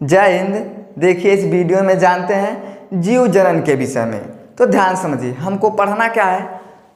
जय हिंद। देखिए इस वीडियो में जानते हैं जीव जनन के विषय में। तो ध्यान समझिए, हमको पढ़ना क्या है,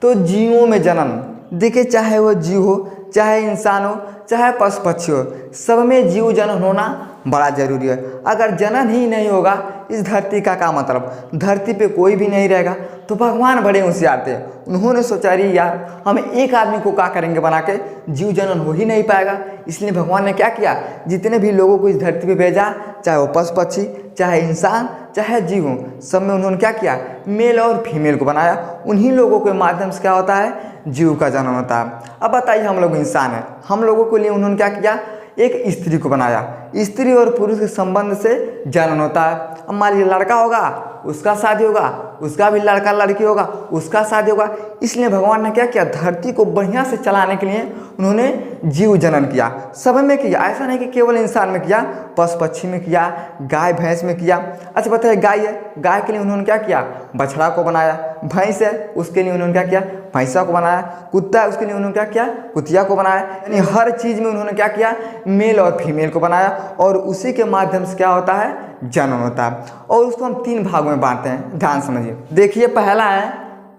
तो जीवों में जनन। देखिए चाहे वो जीव हो, चाहे इंसान हो, चाहे पशु पक्षी हो, सब में जीव जनन होना बड़ा जरूरी है। अगर जनन ही नहीं होगा इस धरती का क्या मतलब, धरती पे कोई भी नहीं रहेगा। तो भगवान बड़े होशियार थे, उन्होंने सोचा रही यार हम एक आदमी को क्या करेंगे बना के, जीव जनन हो ही नहीं पाएगा। इसलिए भगवान ने क्या किया, जितने भी लोगों को इस धरती पे भेजा, चाहे वो पशु पक्षी, चाहे इंसान, चाहे जीव हो, सब में उन्होंने क्या किया, मेल और फीमेल को बनाया। उन्हीं लोगों के माध्यम से क्या होता है, जीव का जन्म होता है। अब बताइए हम लोग इंसान हैं, हम लोगों के लिए उन्होंने क्या किया, एक स्त्री को बनाया। स्त्री और पुरुष के संबंध से जन्म होता है। अब मान लीजिए लड़का होगा, उसका शादी होगा, उसका भी लड़का लड़की होगा, उसका शादी होगा। इसलिए भगवान ने क्या किया, धरती को बढ़िया से चलाने के लिए उन्होंने जीव जनन किया। सब में किया, ऐसा नहीं कि केवल इंसान में किया, पशु पक्षी में किया, गाय भैंस में किया। अच्छा बताइए गाय है, गाय के लिए उन्होंने क्या किया, बछड़ा को बनाया। भैंस है, उसके लिए उन्होंने क्या किया, भैंसा को बनाया। कुत्ता है, उसके लिए उन्होंने क्या किया, कुतिया को बनाया। यानी हर चीज़ में उन्होंने क्या किया, मेल और फीमेल को बनाया। और उसी के माध्यम से क्या होता है, जन्म होता है। और उसको हम 3 भागों में बांटते हैं, ध्यान समझिए। देखिए पहला है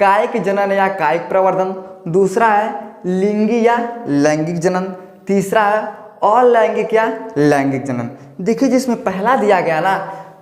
कायिक जनन या कायिक प्रवर्धन, दूसरा है लिंगी या लैंगिक जनन, तीसरा है अलैंगिक या लैंगिक जनन। देखिए जिसमें पहला दिया गया ना,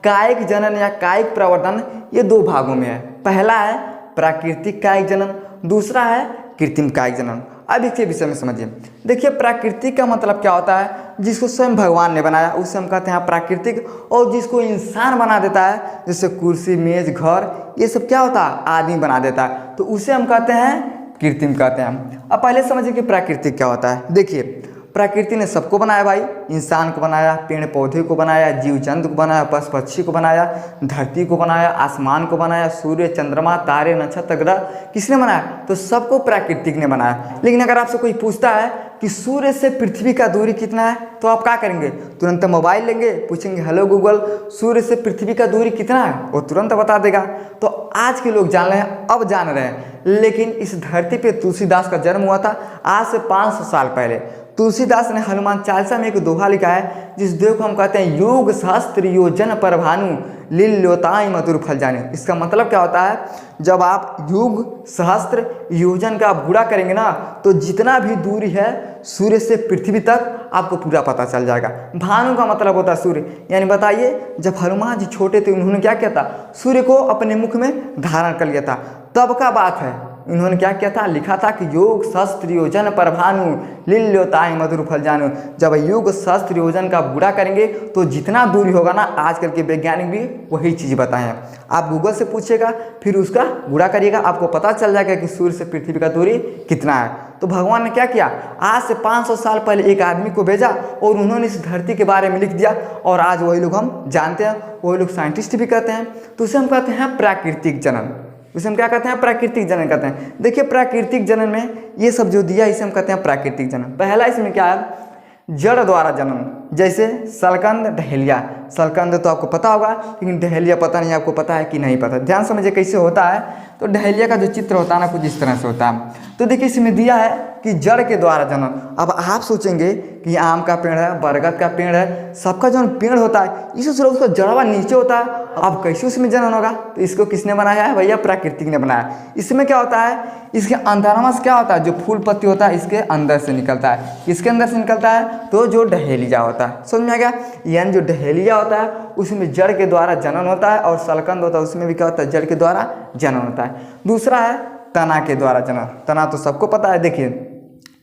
कायिक जनन या कायिक प्रवर्धन, ये 2 भागों में है। पहला है प्राकृतिक कायिक जनन, दूसरा है कृत्रिम कायिक जनन। अब इसके विषय में समझिए। देखिए प्राकृतिक का मतलब क्या होता है, जिसको स्वयं भगवान ने बनाया उसे हम कहते हैं प्राकृतिक। और जिसको इंसान बना देता है, जैसे कुर्सी मेज घर, ये सब क्या होता है, आदमी बना देता है, तो उसे हम कहते हैं कृत्रिम कहते हैं। अब पहले समझिए कि प्राकृतिक क्या होता है। देखिए प्रकृति ने सबको बनाया भाई, इंसान को बनाया, पेड़ पौधे को बनाया, जीव जंतु को बनाया, पशु पक्षी को बनाया, धरती को बनाया, आसमान को बनाया, सूर्य चंद्रमा तारे नक्षत्र ग्रह, किसने बनाया, तो सबको प्राकृतिक ने बनाया। लेकिन अगर आपसे कोई पूछता है कि सूर्य से पृथ्वी का दूरी कितना है, तो आप क्या करेंगे, तुरंत मोबाइल लेंगे, पूछेंगे हेलो गूगल सूर्य से पृथ्वी का दूरी कितना है, वो तुरंत बता देगा। तो आज के लोग जान रहे हैं, अब जान रहे हैं। लेकिन इस धरती पे तुलसीदास का जन्म हुआ था आज से 500 साल पहले। तुलसीदास ने हनुमान चालीसा में एक दोहा लिखा है, जिस दोहे को हम कहते हैं योग सहस्त्र योजन पर भानु लील्योताई मधुर फल जाने। इसका मतलब क्या होता है, जब आप युग सहस्त्र योजन का आप गुणा करेंगे ना, तो जितना भी दूरी है सूर्य से पृथ्वी तक आपको पूरा पता चल जाएगा। भानु का मतलब होता है सूर्य। यानी बताइए जब हनुमान जी छोटे थे, उन्होंने क्या किया था, सूर्य को अपने मुख में धारण कर लिया था। तब का बात है, इन्होंने क्या किया था, लिखा था कि योग सहस्त्र योजन पर भानु लील्योताई मधुर फल जानू। जब योग सहस्त्र योजन का गुणा करेंगे तो जितना दूरी होगा ना, आजकल के वैज्ञानिक भी वही चीज़ बताए हैं। आप गूगल से पूछिएगा, फिर उसका गुणा करिएगा, आपको पता चल जाएगा कि सूर्य से पृथ्वी का दूरी कितना है। तो भगवान ने क्या किया, आज से 500 साल पहले एक आदमी को भेजा और उन्होंने इस धरती के बारे में लिख दिया। और आज वही लोग हम जानते हैं, वही लोग साइंटिस्ट भी कहते हैं। तो उसे हम कहते हैं प्राकृतिक जनन। इसे हम क्या कहते हैं, प्राकृतिक जनन कहते हैं। देखिए प्राकृतिक जनन में ये सब जो दिया, इसे हम कहते हैं प्राकृतिक जनन। पहला इसमें क्या है, जड़ द्वारा जनन। जैसे सलकंद डहेलिया, सलकंद तो आपको पता होगा, लेकिन डहेलिया पता नहीं, आपको पता है कि नहीं पता। ध्यान समझिए कैसे होता है। तो डहेलिया का जो चित्र होता है ना, कुछ इस तरह से होता है। तो देखिए इसमें दिया है कि जड़ के द्वारा जनन। अब आप सोचेंगे कि आम का पेड़ है, बरगद का पेड़ है, सबका जो पेड़ होता है इसे सिर्फ उसका जड़वा नीचे होता है, अब कैसे उसमें जनन होगा। तो इसको किसने बनाया है, भैया प्राकृतिक ने बनाया। इसमें क्या होता है, इसके अंतरांश से क्या होता है, जो फूल पत्ती होता है इसके अंदर से निकलता है। इसके अंदर से निकलता है तो जो डहेलिया होता है, समझ में आ गया। यानी जो डहेलिया होता है उसमें जड़ के द्वारा जनन होता है, और सलकंद होता है उसमें भी क्या होता है, जड़ के द्वारा जनन होता है। दूसरा है तना के द्वारा जनन। तना तो सबको पता है, देखिए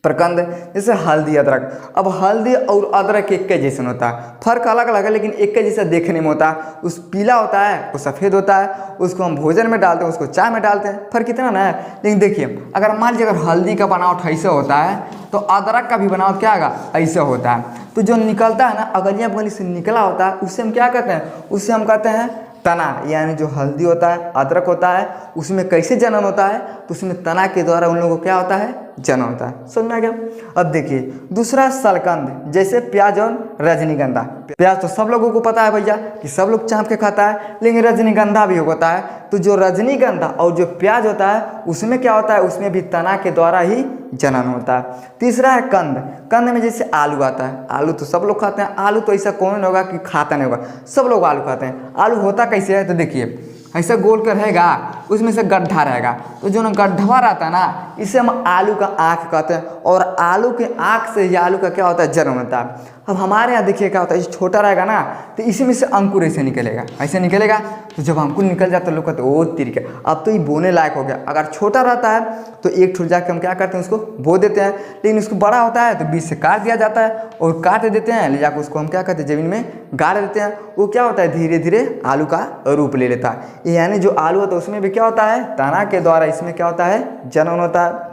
प्रकंद, जैसे हल्दी अदरक। अब हल्दी और अदरक एक के जैसा होता है, फर्क अलग अलग है लेकिन एक के जैसा देखने में होता है। उस पीला होता है, वो सफ़ेद होता है, उसको हम भोजन में डालते हैं, उसको चाय में डालते हैं, फर्क कितना ना है। लेकिन देखिए अगर मान लीजिए अगर हल्दी का बनावट ऐसे होता है, तो अदरक का भी बनावट क्या होगा, ऐसे होता है। तो जो निकलता है ना, अगलिया बगली से निकला होता है, उससे हम क्या कहते हैं, उससे हम कहते हैं तना। यानी जो हल्दी होता है, अदरक होता है, उसमें कैसे जनन होता है, तो उसमें तना के द्वारा उन लोगों को क्या होता है, जनन होता है। समझ में आ गया। अब देखिए दूसरा सलकंद, जैसे प्याज और रजनीगंधा। प्याज तो सब लोगों को पता है भैया कि सब लोग चाप के खाता है, लेकिन रजनीगंधा भी होता है। तो जो रजनीगंधा और जो प्याज होता है उसमें क्या होता है, उसमें भी तना के द्वारा ही जनन होता है। तीसरा है कंद। कंद में जैसे आलू आता है, आलू तो सब लोग खाते हैं। आलू तो ऐसा कौन नहीं होगा कि खाता नहीं होगा, सब लोग आलू खाते हैं। आलू होता कैसे है, तो देखिए ऐसा गोल कर रहेगा, उसमें से गड्ढा रहेगा, तो जो ना गड्ढवा रहता है ना, इसे हम आलू का आँख कहते हैं। और आलू के आँख से ही आलू का क्या होता है, जन्म होता है। अब हमारे यहाँ देखिए क्या होता है, ये छोटा रहेगा ना, तो इसी में से अंकुर ऐसे निकलेगा, ऐसे निकलेगा। तो जब अंकुर निकल जाता है लोग कहते हैं ओ तिरके, अब तो ये बोने लायक हो गया। अगर छोटा रहता है तो एक ठुर जाके हम क्या करते हैं, उसको बो देते हैं। लेकिन उसको बड़ा होता है तो बीच से काट दिया जाता है, और काट देते हैं ले जाकर उसको हम क्या करते हैं, ज़मीन में गाड़ देते हैं। वो क्या होता है, धीरे धीरे आलू का रूप ले लेता है। यानी जो आलू होता है उसमें भी क्या होता है, तना के द्वारा इसमें क्या होता है, जनन होता है।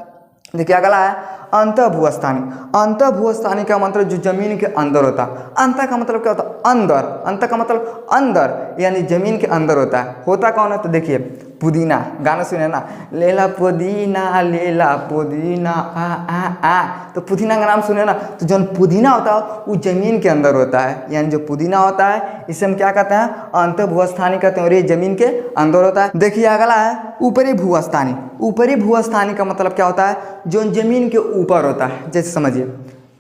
देखिए अगला है अंतःभूस्थानी। अंतःभूस्थानी का मतलब जो जमीन के अंदर होता है। अंत का मतलब क्या होता है, अंदर। अंत का मतलब अंदर, यानी जमीन के अंदर होता है। होता कौन है, तो देखिए पुदीना, गाना सुने ना, लेला पुदीना लेला पुदीना आ। तो पुदीना का नाम सुने ना, तो जो पुदीना होता है वो जमीन के अंदर होता है। यानी जो पुदीना होता है इसे हम क्या कहते हैं, अंतःभूस्थानी कहते हैं, और ये जमीन के अंदर होता है। देखिए अगला है ऊपरी भूस्थानी। ऊपरी भूस्थानी का मतलब क्या होता है, जो जमीन के ऊपर होता है। जैसे समझिए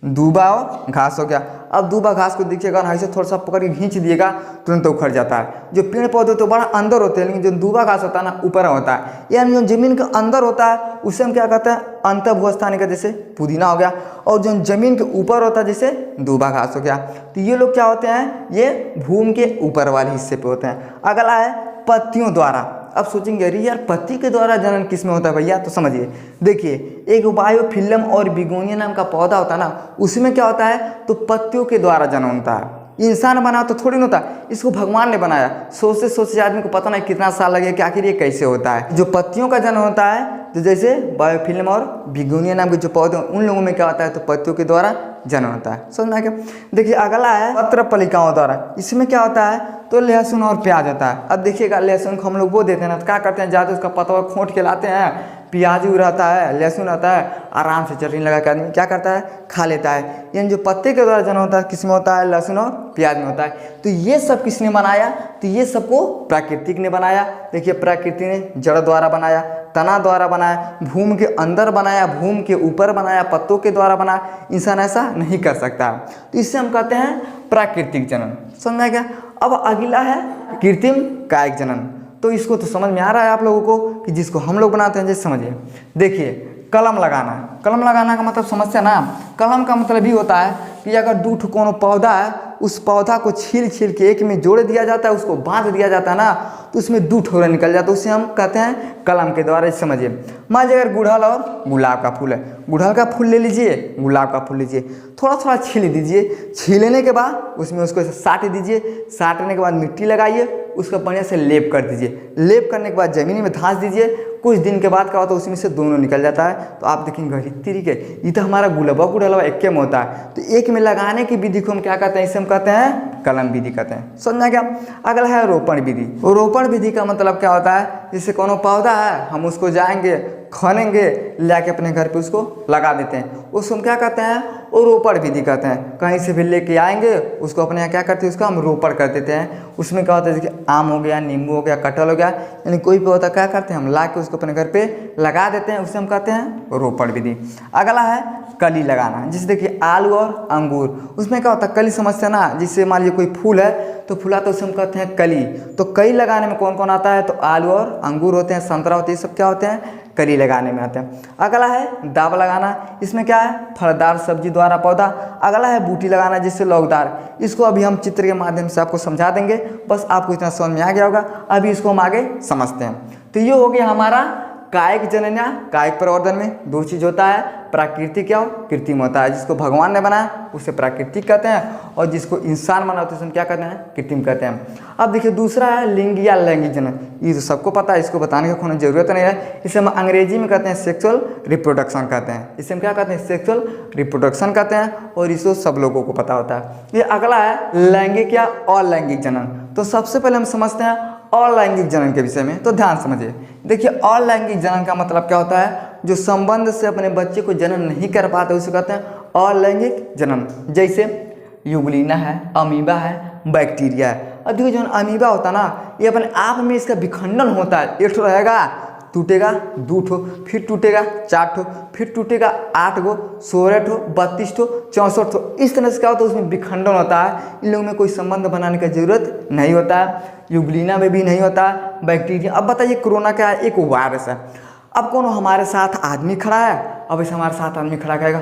दूबा और घास हो गया। अब दूबा घास को देखिएगा ना, ऐसे थोड़ा सा पकड़ के खींच दिएगा तुरंत उखड़ जाता है। जो पेड़ पौधे तो बड़ा अंदर होते हैं, लेकिन जो दूबा घास होता है ना ऊपर होता है। यानी जो जमीन के अंदर होता है उसे हम क्या कहते हैं, अंतःभूस्थानी का, जैसे पुदीना हो गया। और जो जमीन के ऊपर होता है जैसे दूबा घास हो गया। तो ये लोग क्या होते हैं, ये भूमि के ऊपर वाले हिस्से पे होते हैं। अगला है पत्तियों द्वारा। अब सोचेंगे अरे यार पत्ती के द्वारा जनन किस में होता है भैया, तो समझिए। देखिए एक बायोफिल्म और बिगोनिया नाम का पौधा होता है ना, उसमें क्या होता है, तो पत्तियों के द्वारा जनन होता है। इंसान बना तो थोड़ी ना होता, इसको भगवान ने बनाया। सोचते सोचते आदमी को पता नहीं कितना साल लगे कि आखिर ये कैसे होता है। जो पत्तियों का जन्म होता है, तो जैसे बायोफिल्म और बिगोनिया नाम के जो पौधे उन लोगों में क्या होता है, तो पत्तियों के द्वारा जन्म होता है। समझ में आ गया। देखिए अगला है पत्र पलिकाओं द्वारा। इसमें क्या होता है, तो लहसुन और प्याज होता है। अब देखिएगा लहसुन को हम लोग बो देते हैं ना, तो क्या करते हैं, ज़्यादा उसका पतवा खोंट के लाते हैं, प्याज भी रहता है, लहसुन रहता है, आराम से चटनी लगा के आदमी क्या करता है, खा लेता है। यानी जो पत्ते के द्वारा जन्म होता है किस में होता है, लहसुन और प्याज में होता है। तो ये सब किसने बनाया, तो ये सबको प्राकृतिक ने बनाया। देखिए प्रकृति ने जड़ द्वारा बनाया, तना द्वारा बनाया, भूमि के अंदर बनाया, भूमि के ऊपर बनाया, पत्तों के द्वारा बनाया। इंसान ऐसा नहीं कर सकता। तो इससे हम कहते हैं प्राकृतिक जनन। समझ में गया। अब अगला है कृत्रिम कायिक जनन। तो इसको तो समझ में आ रहा है आप लोगों को कि जिसको हम लोग बनाते हैं। जैसे समझिए, देखिए कलम लगाना। कलम लगाना का मतलब समझते ना, कलम का मतलब ही होता है कि अगर दो ठो कोनो पौधा है, उस पौधा को छील छील के एक में जोड़ दिया जाता है, उसको बांध दिया जाता है ना, तो उसमें दो ठोरा निकल जाता है। उसे हम कहते हैं कलम के द्वारा। समझिए मान लीजिए अगर गुड़हल और गुलाब का फूल है, गुड़हल का फूल ले लीजिए, गुलाब का फूल लीजिए, थोड़ा थोड़ा छील दीजिए। छीलने के बाद उसमें उसको साट दीजिए, साटने के बाद मिट्टी लगाइए, उसका बढ़िया से लेप कर दीजिए। लेप करने के बाद ज़मीन में धंस दीजिए। कुछ दिन के बाद क्या होता है, उसमें से दोनों निकल जाता है। तो आप देखेंगे इतनी के ये तो हमारा गुलाबा गुड़हलवा एक में होता है। तो एक में लगाने की विधि को हम क्या कहते हैं, इसे हम कहते हैं कलम विधि कहते हैं। समझना क्या। अगला है रोपण विधि। रोपण विधि का मतलब क्या होता है, जैसे कोनो पौधा है, हम उसको जाएंगे खनेंगे, लाके अपने घर पे उसको लगा देते हैं, उसको हम क्या कहते हैं, वो रोपण विधि कहते हैं। कहीं से भी लेके आएंगे उसको अपने यहाँ क्या करते हैं, उसका हम रोपण कर देते हैं। उसमें क्या होता है, जैसे आम हो गया, नींबू हो गया, कटहल हो गया, यानी कोई पौधा क्या करते हैं, हम ला के उसको अपने घर पे लगा देते हैं, उसे हम कहते हैं रोपण विधि। अगला है कली लगाना। जैसे देखिए आलू और अंगूर, उसमें क्या होता है, कली समझते हैं ना। जिससे मान लीजिए कोई फूल है तो फूला तो उसे हम कहते हैं कली। तो कली लगाने में कौन कौन आता है, तो आलू और अंगूर होते हैं, संतरा होते हैं, सब क्या होते हैं, कली लगाने में आते हैं। अगला है दाव लगाना। इसमें क्या है, फलदार सब्जी द्वारा पौधा। अगला है बूटी लगाना, जिससे लौकदार। इसको अभी हम चित्र के माध्यम से आपको समझा देंगे, बस आपको इतना समझ में आ गया होगा। अभी इसको हम आगे समझते हैं। तो ये हो गया हमारा कायिक जनन या कायिक प्रवर्धन में दो चीज़ होता है, प्राकृतिक या कृत्रिम होता है। जिसको भगवान ने बनाया उसे प्राकृतिक कहते हैं, और जिसको इंसान बना तो उसे हम क्या कहते हैं, कृत्रिम कहते हैं। अब देखिए दूसरा है लिंग या लैंगिक जनन। ये तो सबको पता है, इसको बताने की कोई ज़रूरत नहीं है। इसे हम अंग्रेजी में कहते हैं सेक्सुअल रिप्रोडक्शन कहते हैं। इसे हम क्या कहते हैं, सेक्सुअल रिप्रोडक्शन कहते हैं, और इसको सब लोगों को पता होता है। ये अगला है लैंगिक या अलैंगिक जनन। तो सबसे पहले हम समझते हैं अलैंगिक जनन के विषय में। तो ध्यान समझिए। देखिए अलैंगिक जनन का मतलब क्या होता है, जो संबंध से अपने बच्चे को जनन नहीं कर पाते उसे कहते हैं अलैंगिक जनन। जैसे यूग्लिना है, अमीबा है, बैक्टीरिया है। अब देखिए जो अमीबा होता है ना, ये अपने आप में इसका विखंडन होता है। एक ठो रहेगा, टूटेगा 2 ठो, फिर टूटेगा 4 ठो, फिर टूटेगा 8 गो, 16 ठो, 32 ठो, 64 ठो। इस तरह से क्या होता है, उसमें विखंडन होता है। इन लोगों में कोई संबंध बनाने की जरूरत नहीं होता है। यूग्लिना में भी नहीं होता है, बैक्टीरिया। अब बताइए कोरोना क्या है, एक वायरस है। अब कौन हमारे साथ आदमी खड़ा है, अब इसे हमारे साथ आदमी खड़ा करेगा,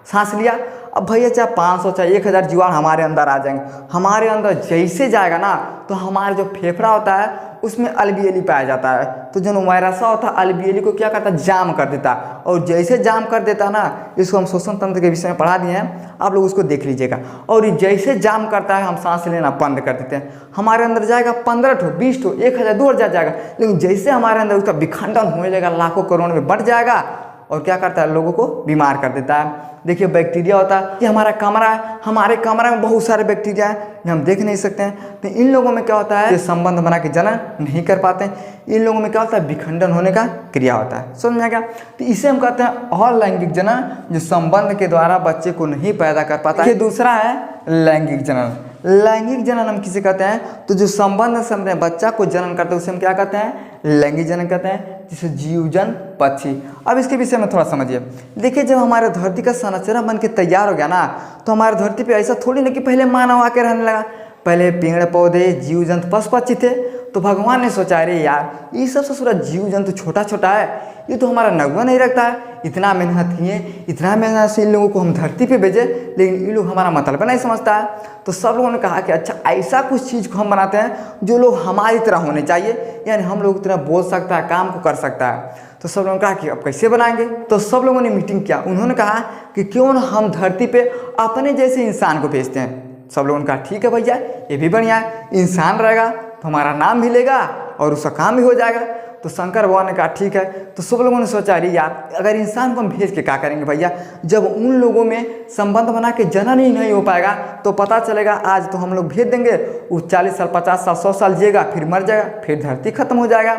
सांस लिया, अब भैया चाहे 500 चाहे 1000 जीवाणु हमारे अंदर आ जाएंगे। हमारे अंदर जैसे जाएगा ना, तो हमारे जो फेफड़ा होता है उसमें अलबेली पाया जाता है। तो जो वायरस होता है अलबेली को क्या करता है, जाम कर देता है। और जैसे जाम कर देता है ना, इसको हम श्वसन तंत्र के विषय में पढ़ा दिए हैं, आप लोग उसको देख लीजिएगा। और ये जैसे जाम करता है, हम सांस लेना बंद कर देते हैं। हमारे अंदर जाएगा 15 ठो, 20 ठो, 1000, 2000 जाएगा। लेकिन जैसे हमारे अंदर उसका विखंडन होने लगेगा, लाखों करोड़ में बढ़ जाएगा और क्या करता है, लोगों को बीमार कर देता है। देखिए बैक्टीरिया होता है, ये हमारा कमरा है, हमारे कमरे में बहुत सारे बैक्टीरिया हैं, हम देख नहीं सकते हैं। तो इन लोगों में क्या होता है, ये संबंध बना के जनन नहीं कर पाते हैं। इन लोगों में क्या होता है, विखंडन होने का क्रिया होता है। समझ में आ गया? तो इसे हम कहते हैं अलैंगिक जनन, जो संबंध के द्वारा बच्चे को नहीं पैदा कर पाता है। दूसरा है लैंगिक जनन। लैंगिक जनन हम किसे कहते हैं, तो जो संबंध से अपने बच्चा को जनन करते हैं उसे हम क्या कहते हैं, लैंगिक जनन कहते हैं, जिसे जीव जन पक्षी। अब इसके विषय में थोड़ा समझिए। देखिए जब हमारे धरती का संरचना बन के तैयार हो गया ना, तो हमारे धरती पे ऐसा थोड़ी ना कि पहले मानव आके रहने लगा। पहले पेड़ पौधे, जीव जंतु, पशु पक्षी थे। तो भगवान ने सोचा, अरे यार ये सब सूरा जीव जंतु छोटा छोटा है, ये तो हमारा नगवा नहीं रखता है। इतना मेहनत किए, इतना मेहनत से इन लोगों को हम धरती पे भेजे, लेकिन ये लोग हमारा मतलब नहीं समझता है। तो सब लोगों ने कहा कि अच्छा ऐसा कुछ चीज़ को हम बनाते हैं जो लोग हमारी तरह होने चाहिए, यानी हम लोग की तरह बोल सकता है, काम को कर सकता है। तो सब लोगों ने कहा कि अब कैसे बनाएंगे। तो सब लोगों ने मीटिंग किया। उन्होंने कहा कि क्यों ना हम धरती पे अपने जैसे इंसान को भेजते हैं। सब लोगों ने कहा ठीक है भैया, ये भी बढ़िया है, इंसान रहेगा तो हमारा नाम भी लेगा और उसका काम भी हो जाएगा। तो शंकर भगवान ने कहा ठीक है। तो सब लोगों ने सोचा, अरे यार अगर इंसान को हम भेज के क्या करेंगे भैया, जब उन लोगों में संबंध बना के जनन ही नहीं हो पाएगा तो पता चलेगा आज तो हम लोग भेज देंगे, वो 40 साल 50 साल 100 साल जिएगा, फिर मर जाएगा, फिर धरती खत्म हो जाएगा।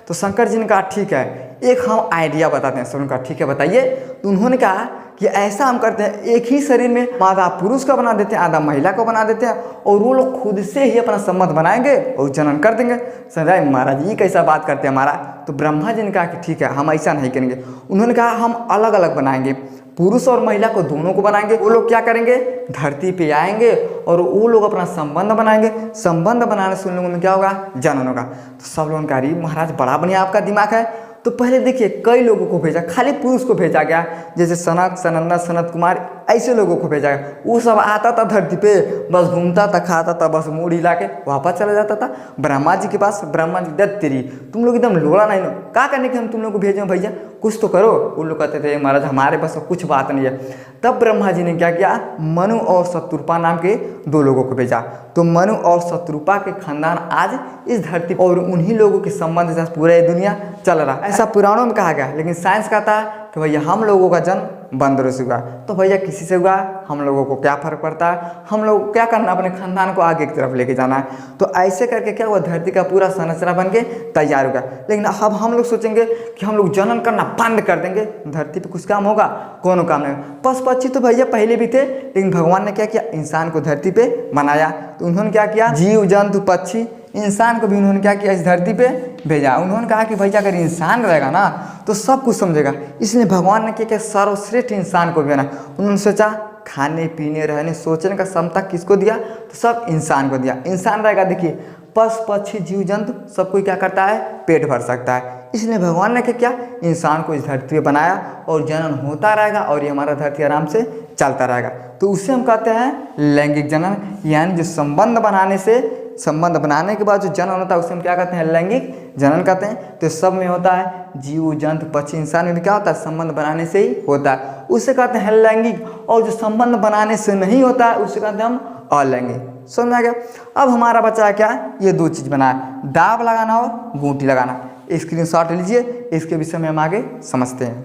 तो शंकर जी ने कहा ठीक है, एक हम आइडिया बताते हैं। सबने कहा ठीक है बताइए। तो उन्होंने कहा कि ऐसा हम करते हैं, एक ही शरीर में आधा पुरुष का बना देते हैं, आधा महिला को बना देते हैं, और वो लोग खुद से ही अपना संबंध बनाएंगे और जनन कर देंगे। समझाए महाराज ये कैसा बात करते हैं हमारा। तो ब्रह्मा जी ने कहा कि ठीक है हम ऐसा नहीं करेंगे। उन्होंने कहा हम अलग अलग बनाएंगे, पुरुष और महिला को दोनों को बनाएंगे। वो लोग क्या करेंगे, धरती पे आएंगे और वो लोग अपना संबंध बनाएंगे। संबंध बनाने से उन लोगों में क्या होगा, जनन होगा। तो सब लोगों ने कहा अरे महाराज बड़ा बढ़िया आपका दिमाग है। तो पहले देखिए कई लोगों को भेजा, खाली पुरुष को भेजा गया, जैसे सनक, सनंदा, सनत कुमार, ऐसे लोगों को भेजा गया। वो सब आता था धरती पे, बस घूमता था, खाता था, बस मूड हिला के वापस चला जाता था ब्रह्मा जी के पास। ब्रह्मा जी दत्त तेरी, तुम लोग एकदम लोड़ा नहीं लो, क्या करने के हम तुम लोग को भेजें भैया, कुछ तो करो। वो लोग कहते थे महाराज हमारे पास कुछ बात नहीं है। तब ब्रह्मा जी ने क्या किया, मनु और शत्रुपा नाम के 2 लोगों को भेजा। तो मनु और शत्रुपा के खानदान आज इस धरती और उन्हीं लोगों के संबंध से पूरा दुनिया चल रहा है, ऐसा पुराणों में कहा गया। लेकिन साइंस कहता है कि भैया हम लोगों का जन्म बंदरों से हुआ। तो भैया किसी से हुआ, हम लोगों को क्या फर्क पड़ता है, हम लोग को क्या करना, अपने खानदान को आगे की तरफ लेके जाना है। तो ऐसे करके क्या हुआ, धरती का पूरा संरचना बन के तैयार होगा। लेकिन अब हम लोग सोचेंगे कि हम लोग जनन करना बंद कर देंगे, धरती पे कुछ काम होगा, कोनो काम नहीं। पशु पक्षी तो भैया पहले भी थे, लेकिन भगवान ने क्या किया, इंसान को धरती पे बनाया। तो उन्होंने क्या किया, जीव जंतु पक्षी, इंसान को भी उन्होंने क्या किया, इस धरती पे भेजा। उन्होंने कहा कि भैया अगर इंसान रहेगा ना तो सब कुछ समझेगा, इसलिए भगवान ने क्या किया, सर्वश्रेष्ठ इंसान को भी बना। उन्होंने सोचा खाने पीने रहने सोचने का क्षमता किसको दिया, तो सब इंसान को दिया। इंसान रहेगा, देखिए पशु पक्षी जीव जंतु सब कोई क्या करता है, पेट भर सकता है। इसलिए भगवान ने क्या किया, इंसान को इस धरती पे बनाया और जनन होता रहेगा और ये हमारा धरती आराम से चलता रहेगा। तो उसे हम कहते हैं लैंगिक जनन, यानी जो संबंध बनाने से, संबंध बनाने के बाद जो जनन होता है उसे हम क्या कहते हैं, लैंगिक जनन कहते हैं। तो सब में होता है, जीव जंतु पक्षी इंसान में भी क्या होता है, संबंध बनाने से ही होता है, उसे कहते हैं लैंगिक। और जो संबंध बनाने से नहीं होता है उसे कहते हैं हम अलैंगिक। समझ आ गया? अब हमारा बचा है क्या, ये 2 चीज़ बना है, दाब लगाना और गूंटी लगाना। स्क्रीनशॉट लीजिए, इसके विषय में हम आगे समझते हैं।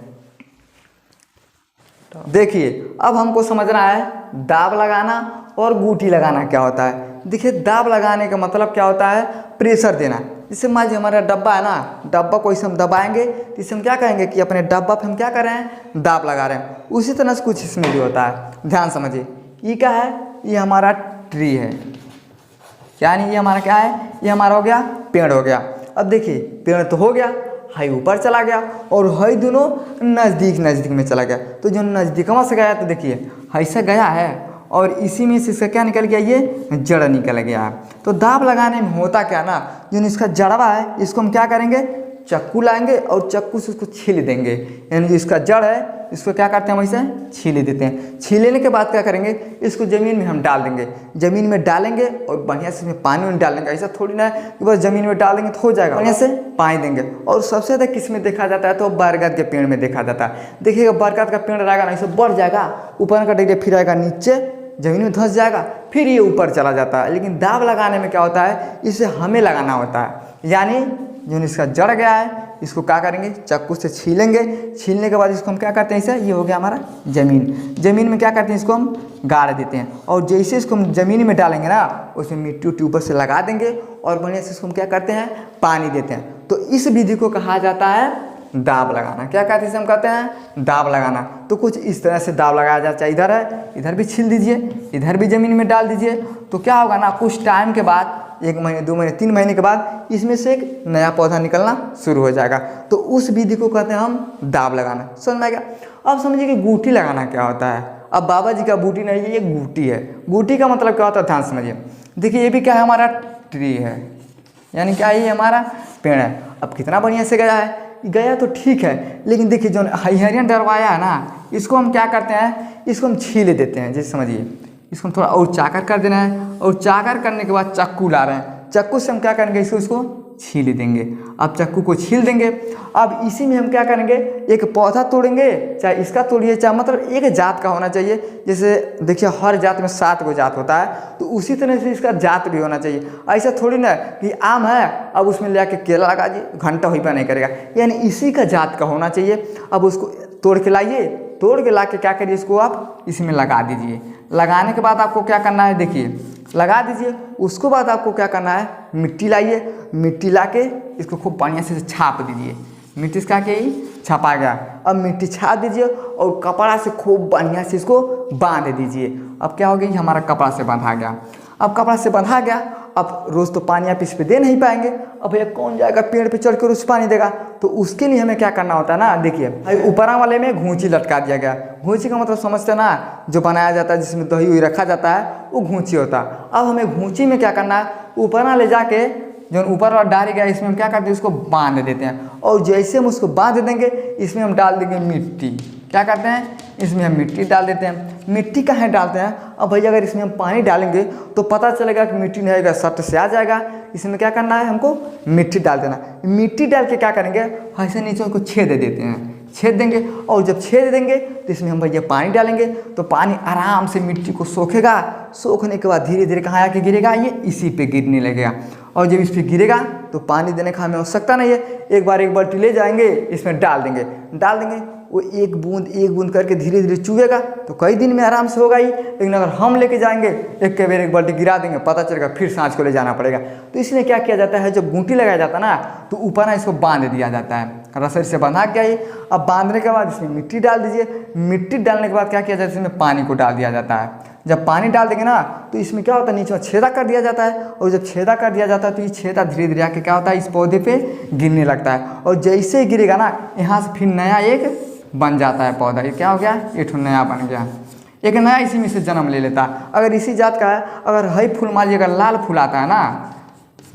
देखिए अब हमको समझना है दाब लगाना और गूंटी लगाना क्या होता है। देखिए दाब लगाने का मतलब क्या होता है, प्रेशर देना। जैसे मान लीजिए हमारा डब्बा है ना, डब्बा को इसे हम दबाएंगे तो इसे हम क्या कहेंगे कि अपने डब्बा पे हम क्या कर रहे हैं, दाब लगा रहे हैं। उसी तरह से कुछ इसमें भी होता है, ध्यान समझिए। ये क्या है, ये हमारा ट्री है, यानी ये हमारा क्या है, ये हमारा हो गया पेड़ हो गया। अब देखिए पेड़ तो हो गया, हाई ऊपर चला गया और हाई दोनों नज़दीक नज़दीक में चला गया। तो जो नज़दीकवा से गया तो देखिए हाई से गया है और इसी में से इसका क्या निकल गया, ये जड़ निकल गया है। तो दाब लगाने में होता क्या ना, जो इसका जड़वा है इसको हम क्या करेंगे, चक्कू लाएंगे और चक्कू से उसको छील देंगे। यानी जो इसका जड़ है इसको क्या करते हैं, वैसे छील देते हैं। छीलने के बाद क्या करेंगे, इसको ज़मीन में हम डाल देंगे। ज़मीन में डालेंगे और बढ़िया से इसमें पानी में डालेंगे। ऐसा थोड़ी ना कि बस ज़मीन में डाल देंगे तो हो जाएगा, बढ़िया से पानी देंगे। और सबसे ज़्यादा किस में देखा जाता है, तो बरगद के पेड़ में देखा जाता है। देखिएगा बरगद का पेड़ रहेगा ना, इसे बढ़ जाएगा, ऊपर का डिग्री फिर आएगा नीचे, ज़मीन में धंस जाएगा, फिर ये ऊपर चला जाता है। लेकिन दाब लगाने में क्या होता है, इसे हमें लगाना होता है। यानी जो इसका जड़ गया है इसको क्या करेंगे, चक्कू से छीलेंगे। छीलने के बाद इसको हम क्या करते हैं, इसे ये हो गया हमारा ज़मीन। ज़मीन में क्या करते हैं, इसको हम गाड़ देते हैं। और जैसे इसको हम ज़मीन में डालेंगे ना, उसमें मिट्टी उट्टी ऊपर से लगा देंगे और बढ़िया से इसको हम क्या करते हैं, पानी देते हैं। तो इस विधि को कहा जाता है दाब लगाना। क्या कहते हैं इसे, हम कहते हैं दाब लगाना। तो कुछ इस तरह से दाब लगाया जाता है। इधर है, इधर भी छील दीजिए, इधर भी ज़मीन में डाल दीजिए। तो क्या होगा ना, कुछ टाइम के बाद 1 महीने 2 महीने 3 महीने के बाद इसमें से एक नया पौधा निकलना शुरू हो जाएगा। तो उस विधि को कहते हैं हम दाब लगाना। समझ में आ गया। अब समझिए कि गूटी लगाना क्या होता है। अब बाबा जी का बूटी नहीं है, ये गूटी है। गूटी का मतलब क्या होता है, ध्यान समझिए। देखिए ये भी क्या है, हमारा ट्री है, यानी क्या ये हमारा पेड़ है। अब कितना बढ़िया से गया है, गया तो ठीक है, लेकिन देखिए जो हरियन डरवाया है ना, इसको हम क्या करते हैं, इसको हम छील देते हैं। जैसे समझिए इसको हम थोड़ा और चाकर कर देना है, और चाकर करने के बाद चाकू ला रहे हैं, चाकू से हम क्या करेंगे, इसको छील देंगे। अब चाकू को छील देंगे। अब इसी में हम क्या करेंगे, एक पौधा तोड़ेंगे, चाहे इसका तोड़िए, चाहे मतलब एक जात का होना चाहिए। जैसे देखिए हर जात में 7 गो जात होता है, तो उसी तरह से इसका जात भी होना चाहिए। ऐसा थोड़ी ना कि आम है अब उसमें ले आके केला लगा दिए, घंटा हुई पर नहीं करेगा, यानी इसी का जात का होना चाहिए। अब उसको तोड़ के लाइए, तोड़ के ला के क्या करिए, इसको आप इसमें लगा दीजिए। लगाने के बाद आपको क्या करना है, देखिए लगा दीजिए। उसके बाद आपको क्या करना है, मिट्टी लाइए, मिट्टी ला के इसको खूब बढ़िया से छाप दीजिए। मिट्टी से क्या के छपा गया, अब मिट्टी छाप दीजिए और कपड़ा से खूब बढ़िया से इसको बांध दीजिए। अब क्या हो गया, हमारा कपड़ा से बंधा गया। अब कपड़ा से बंधा गया, अब रोज़ तो पानी आप इस पे दे नहीं पाएंगे। अब भैया कौन जाएगा पेड़ पे चढ़ कर उस पानी देगा, तो उसके लिए हमें क्या करना होता है ना, देखिए ऊपरा वाले में घूंची लटका दिया गया। घूंची का मतलब समझते हैं ना, जो बनाया जाता है जिसमें दही वही रखा जाता है, वो घूंची होता है। अब हमें घूंची में क्या करना है, ऊपरा ले जाके जो ऊपर वाला डाल गया इसमें हम क्या करते हैं, उसको बांध देते हैं। और जैसे हम उसको बांध देंगे, इसमें हम डाल देंगे मिट्टी। क्या करते हैं, इसमें हम मिट्टी डाल देते हैं। मिट्टी कहाँ डालते हैं, अब भैया अगर इसमें हम पानी डालेंगे तो पता चलेगा कि मिट्टी नहीं आएगा, सट से आ जाएगा। इसमें क्या करना है, हमको मिट्टी डाल देना। मिट्टी डाल के क्या करेंगे, ऐसे नीचे उसको छेद दे देते हैं, छेद देंगे। और जब छेद देंगे तो इसमें हम भैया पानी डालेंगे, तो पानी आराम से मिट्टी को सोखेगा। सोखने के बाद धीरे धीरे कहाँ आके गिरेगा, ये इसी पे गिरने लगेगा। और जब इस पर गिरेगा तो पानी देने का हमें आवश्यकता नहीं है, एक बाल्टी ले जाएंगे, इसमें डाल देंगे। वो एक बूंद करके धीरे धीरे चुएगा, तो कई दिन में आराम से होगा ही। लेकिन अगर हम लेके जाएंगे एक के बेर एक बाल्टी गिरा देंगे, पता चलेगा फिर सांझ को ले जाना पड़ेगा। तो इसलिए क्या किया जाता है, जब गूंटी लगाया जाता है ना, तो ऊपर ना इसको बांध दिया जाता है, रस्सी से बंधा के आइए। अब बांधने के बाद इसमें मिट्टी डाल दीजिए। मिट्टी डालने के बाद क्या किया जाता है, इसमें पानी को डाल दिया जाता है। जब पानी डाल देंगे ना, तो इसमें क्या होता है, नीचे छेदा कर दिया जाता है। और जब छेदा कर दिया जाता है तो ये छेदा धीरे धीरे आके क्या होता है, इस पौधे पे गिरने लगता है। और जैसे ही गिरेगा ना, यहाँ से फिर नया एक बन जाता है पौधा। ये क्या हो गया, एक नया बन गया, एक नया इसी में से जन्म ले लेता है। अगर इसी जात का है, अगर हई फूल मान लीजिए अगर लाल फूल आता है ना,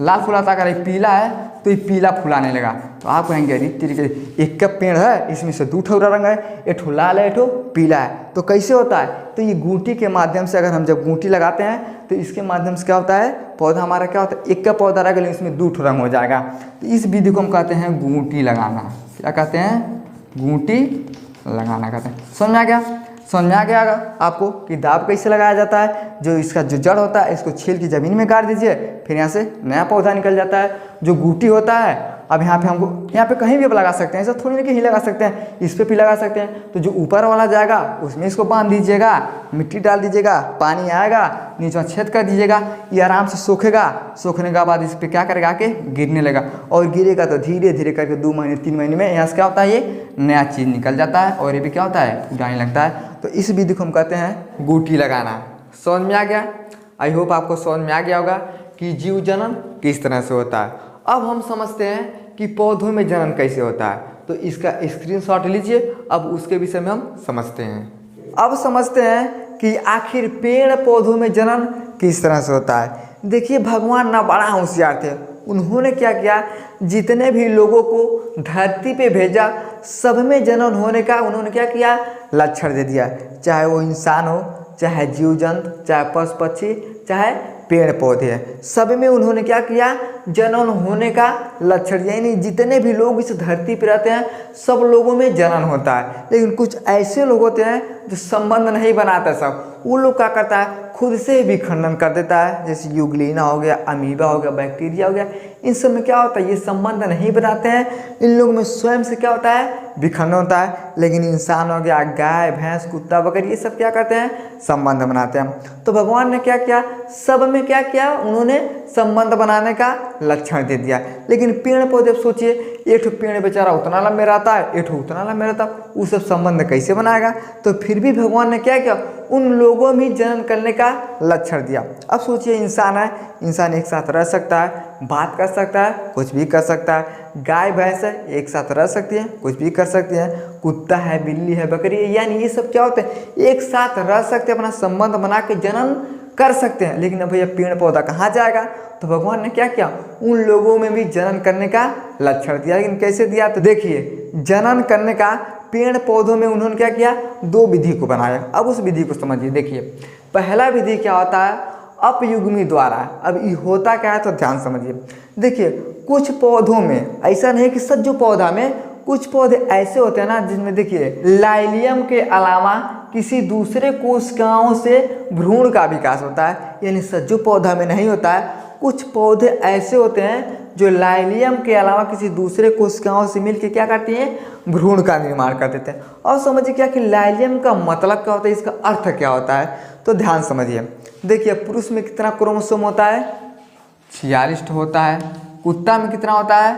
लाल फूल आता है, अगर ये पीला है तो ये पीला फुलाने लगा, तो आप कहेंगे अरे तरीके एक का पेड़ है, इसमें से 2 ठोरा रंग है, एक ठो लाल है, एक ठो पीला है। तो कैसे होता है, तो ये गूंटी के माध्यम से, अगर हम जब गूंटी लगाते हैं तो इसके माध्यम से क्या होता है, पौधा हमारा क्या होता है, एक का पौधा रहेगा लेकिन इसमें 2 ठो रंग हो जाएगा। तो इस विधि को हम कहते हैं गूंटी लगाना। क्या कहते हैं, गूंटी लगाना कहते हैं। समझ में आ गया, समझ में आ गया आपको कि दाब कैसे लगाया जाता है। जो इसका जो जड़ होता है इसको छील की ज़मीन में गाड़ दीजिए, फिर यहाँ से नया पौधा निकल जाता है। जो गूटी होता है अब यहाँ पे हमको यहाँ पे कहीं भी आप लगा सकते हैं, ऐसा थोड़ी ना कहीं लगा सकते हैं, इस पे भी लगा सकते हैं। तो जो ऊपर वाला जाएगा उसमें इसको बांध दीजिएगा, मिट्टी डाल दीजिएगा, पानी आएगा, नीचे छेद कर दीजिएगा, ये आराम से सूखेगा। सूखने के बाद इस पर क्या करेगा कि गिरने लगा, और गिरेगा तो धीरे धीरे करके 2 महीने 3 महीने में यहाँ से क्या होता है, ये नया चीज़ निकल जाता है और ये भी क्या होता है, फुटाने लगता है। तो इस विधि को हम कहते हैं गुटी लगाना। समझ में आ गया? आई होप आपको समझ में आ गया होगा कि जीव जनन किस तरह से होता है। अब हम समझते हैं कि पौधों में जनन कैसे होता है, तो इसका स्क्रीनशॉट लीजिए। अब उसके विषय में हम समझते हैं। अब समझते हैं कि आखिर पेड़ पौधों में जनन किस तरह से होता है। देखिए भगवान ना बड़ा होशियार थे, उन्होंने क्या किया, जितने भी लोगों को धरती पे भेजा सब में जनन होने का उन्होंने क्या किया, लक्षण दे दिया। चाहे वो इंसान हो, चाहे जीव जंतु, चाहे पशु पक्षी, चाहे पेड़ पौधे, सब में उन्होंने क्या किया, जनन होने का लक्षण। यानी जितने भी लोग इस धरती पर रहते हैं सब लोगों में जनन होता है। लेकिन कुछ ऐसे लोग होते हैं जो संबंध नहीं बनाते, सब वो लोग क्या करता है, खुद से विखंडन कर देता है। जैसे यूग्लिना हो गया, अमीबा हो गया, बैक्टीरिया हो गया, इन सब में क्या होता है, ये संबंध नहीं बनाते हैं। इन लोगों में स्वयं से क्या होता है, विखंडन होता है। लेकिन इंसान हो गया, गाय भैंस कुत्ता बकरी, ये सब क्या करते हैं, संबंध बनाते हैं। तो भगवान ने क्या किया, सब में क्या किया, उन्होंने संबंध बनाने का लक्षण दे दिया। लेकिन पेड़ पौधे सोचिए, एक पेड़ बेचारा उतना लंबे रहता है, एक उतना लंबे रहता है, वो सब संबंध कैसे बनाएगा। तो फिर भी भगवान ने क्या किया, उन लोगों में जनन करने का लक्षण दिया। अब सोचिए इंसान है, इंसान एक साथ रह सकता है, बात कर सकता है, कुछ भी कर सकता है। गाय भैंस है, एक साथ रह सकती है, कुछ भी कर सकती है। कुत्ता है, बिल्ली है, बकरी है, यानी ये सब क्या होते हैं, एक साथ रह सकते हैं, अपना संबंध बना के जनन कर सकते हैं। लेकिन अब भैया पेड़ पौधा कहाँ जाएगा, तो भगवान ने क्या किया, उन लोगों में भी जनन करने का लक्षण दिया। लेकिन कैसे दिया, तो देखिए जनन करने का पेड़ पौधों में उन्होंने क्या किया, 2 विधि को बनाया। अब उस विधि को समझिए। देखिए पहला विधि क्या होता है, अपयुग्मी द्वारा। अब ये होता क्या है, तो ध्यान समझिए। देखिए कुछ पौधों में ऐसा नहीं कि सज्जो पौधा में, कुछ पौधे ऐसे होते हैं ना जिनमें देखिए लाइलियम के अलावा किसी दूसरे कोशिकाओं से भ्रूण का विकास होता है, यानी सज्जो पौधा में नहीं होता है। कुछ पौधे ऐसे होते हैं जो लाइलियम के अलावा किसी दूसरे कोशिकाओं से मिलकर क्या करती हैं, भ्रूण का निर्माण कर देते हैं। और समझिए क्या कि लाइलियम का मतलब क्या होता है, इसका अर्थ क्या होता है, तो ध्यान समझिए। देखिए पुरुष में कितना क्रोमोसोम होता है, 46 होता है। कुत्ता में कितना होता है,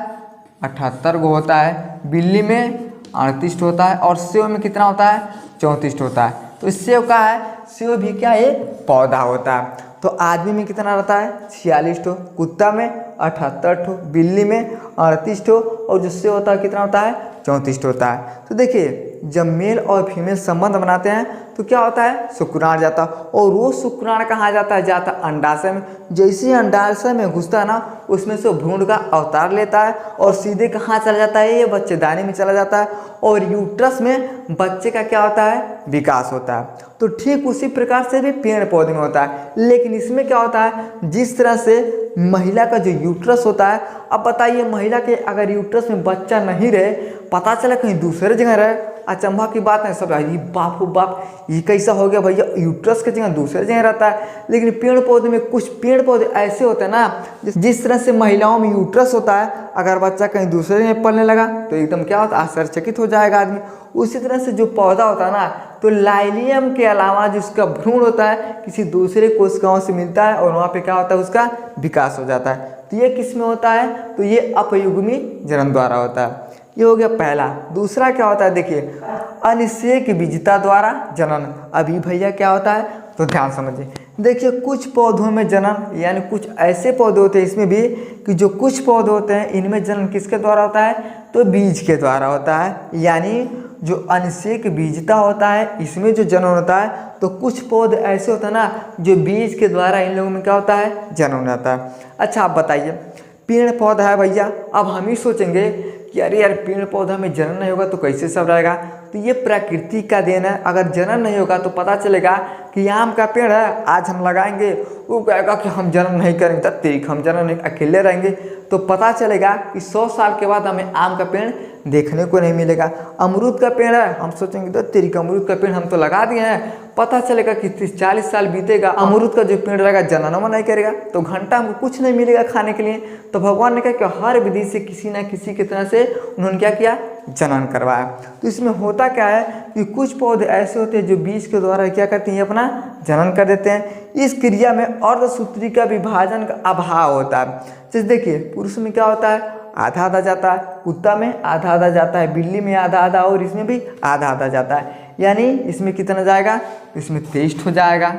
78 गो होता है। बिल्ली में 38 होता है। और सेव में कितना होता है, 34 होता है। तो सेव का है, सेव भी क्या है, पौधा होता है। तो आदमी में कितना रहता है, 46 ठो, कुत्ता में 78 ठो, बिल्ली में 38 ठो, और जो सेव होता है कितना होता है, 34 होता है। तो देखिए जब मेल और फीमेल संबंध बनाते हैं तो क्या होता है, शुक्राणु जाता है। और वो शुक्राणु कहाँ जाता है, जाता है अंडाशय में। जैसे ही अंडाशय में घुसता है ना, उसमें से भ्रूण का अवतार लेता है और सीधे कहाँ चला जाता है, ये बच्चेदानी में चला जाता है। और यूट्रस में बच्चे का क्या होता है, विकास होता है। तो ठीक उसी प्रकार से भी पेड़ पौधे में होता है। लेकिन इसमें क्या होता है, जिस तरह से महिला का जो यूट्रस होता है, अब बताइए महिला के अगर यूट्रस में बच्चा नहीं रहे, पता चला कहीं दूसरे जगह रहे, अचंभा की बात है। सब ये बाप हो बाप, ये कैसा हो गया भैया, यूट्रस की जगह दूसरे जगह रहता है। लेकिन पेड़ पौधे में कुछ पेड़ पौधे ऐसे होते हैं ना, जिस तरह से महिलाओं में यूट्रस होता है, अगर बच्चा कहीं दूसरे जगह पलने लगा तो एकदम क्या होता है, आश्चर्यचकित हो जाएगा आदमी। उसी तरह से जो पौधा होता है ना, तो लाइलियम के अलावा जिसका भ्रूण होता है किसी दूसरे कोशिकाओं से मिलता है और वहाँ पे क्या होता है, उसका विकास हो जाता है। तो ये किस में होता है, तो ये अपयुग्मी जनन द्वारा होता है। ये हो गया पहला। दूसरा क्या होता है, देखिए अनिषेक बीजता द्वारा जनन। अभी भैया क्या होता है, तो ध्यान समझिए। देखिए कुछ पौधों में जनन, यानी कुछ ऐसे पौधे होते हैं इसमें भी कि जो कुछ पौधे होते हैं इनमें जनन किसके द्वारा होता है, तो बीज के द्वारा होता है। यानी जो अनिषेक बीजता होता है इसमें जो जनन होता है, तो कुछ पौधे ऐसे होते हैं ना जो बीज के द्वारा इन लोगों में क्या होता है, जनन होता है। अच्छा आप बताइए, पेड़ पौधा है भैया, अब हम ही सोचेंगे कि अरे यार पेड़ पौधा में जनन नहीं होगा तो कैसे सब रहेगा। तो ये प्रकृति का देन है। अगर जनन नहीं होगा तो पता चलेगा कि आम का पेड़ है, आज हम लगाएंगे, वो कहेगा कि हम जनन नहीं करेंगे, तब तेरी हम जनन नहीं, अकेले रहेंगे, तो पता चलेगा कि 100 साल के बाद हमें आम का पेड़ देखने को नहीं मिलेगा। अमरूद का पेड़ है, हम सोचेंगे तो तेरी का अमरूद का पेड़ हम तो लगा दिए हैं, पता चलेगा कि 30-40 साल बीतेगा, अमरूद का जो पेड़ रहेगा जनन नहीं करेगा, तो घंटा हमको कुछ नहीं मिलेगा खाने के लिए। तो भगवान ने कहा कि हर विधि से किसी न किसी की तरह से उन्होंने क्या किया, जनन करवाया। तो इसमें होता क्या है कि कुछ पौधे ऐसे होते हैं जो बीज के द्वारा क्या करते हैं, अपना जनन कर देते हैं। इस क्रिया में अर्धसूत्री का विभाजन का अभाव होता है। जैसे देखिए पुरुष में क्या होता है, आधा आधा जाता है, कुत्ता में आधा आधा जाता है, बिल्ली में आधा आधा, और इसमें भी आधा आधा जाता है। यानी इसमें कितना जाएगा, इसमें 23 हो जाएगा,